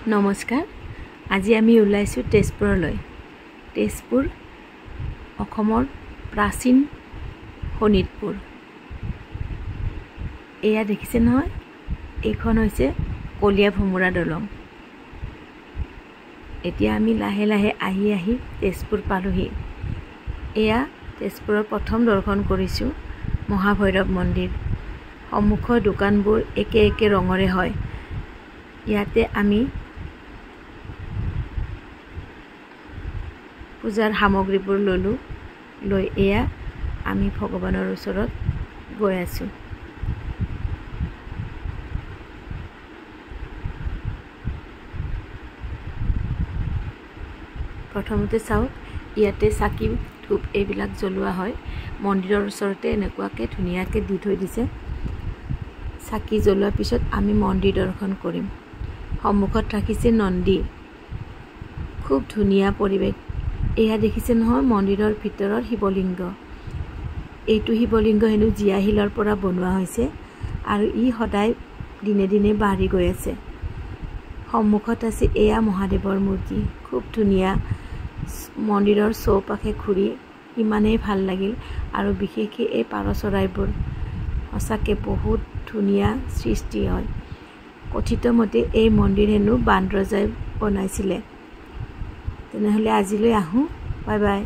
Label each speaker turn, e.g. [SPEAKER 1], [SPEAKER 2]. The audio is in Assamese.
[SPEAKER 1] নমস্কাৰ আজি আমি ওলাইছো তেজপুৰলৈ তেজপুৰ অসমৰ প্ৰাচীন শোণিতপুৰ এয়া দেখিছে নহয় এইখন হৈছে কলিয়া ভমুৰা দলং এতিয়া আমি লাহে লাহে আহি তেজপুৰ পালোহি এয়া তেজপুৰৰ প্ৰথম দৰ্শন কৰিছো মহাভৈৰৱ মন্দিৰ সন্মুখৰ দোকানবোৰ একে একে ৰঙৰে হয় ইয়াতে আমি পূজাৰ সামগ্ৰীবোৰ লৈ এয়া আমি ভগৱানৰ ওচৰত গৈ আছো প্ৰথমতে চাওক ইয়াতে চাকি ধূপ এইবিলাক জ্বলোৱা হয় মন্দিৰৰ ওচৰতে এনেকুৱাকে ধুনীয়াকে দি থৈ দিছে চাকি জ্বলোৱাৰ পিছত আমি মন্দিৰ দৰ্শন কৰিম সন্মুখত ৰাখিছে নন্দী খুব ধুনীয়া পৰিৱেশ এয়া দেখিছে নহয় মন্দিৰৰ ভিতৰৰ শিৱলিংগ এইটো শিৱলিংগ হেনু জিয়াহিলৰ পৰা বনোৱা হৈছে আৰু ই সদায় দিনে দিনে বাঢ়ি গৈ আছে সন্মুখত আছে এয়া মহাদেৱৰ মূৰ্তি খুব ধুনীয়া মন্দিৰৰ চৌপাশে ঘূৰি ইমানেই ভাল লাগিল আৰু বিশেষকৈ এই পাৰ চৰাইবোৰ সঁচাকৈ বহুত ধুনীয়া সৃষ্টি হয় কথিত মতে এই মন্দিৰ হেনু বানৰজাই বনাইছিলে তেনেহলে আজিলৈ আহো বাই বাই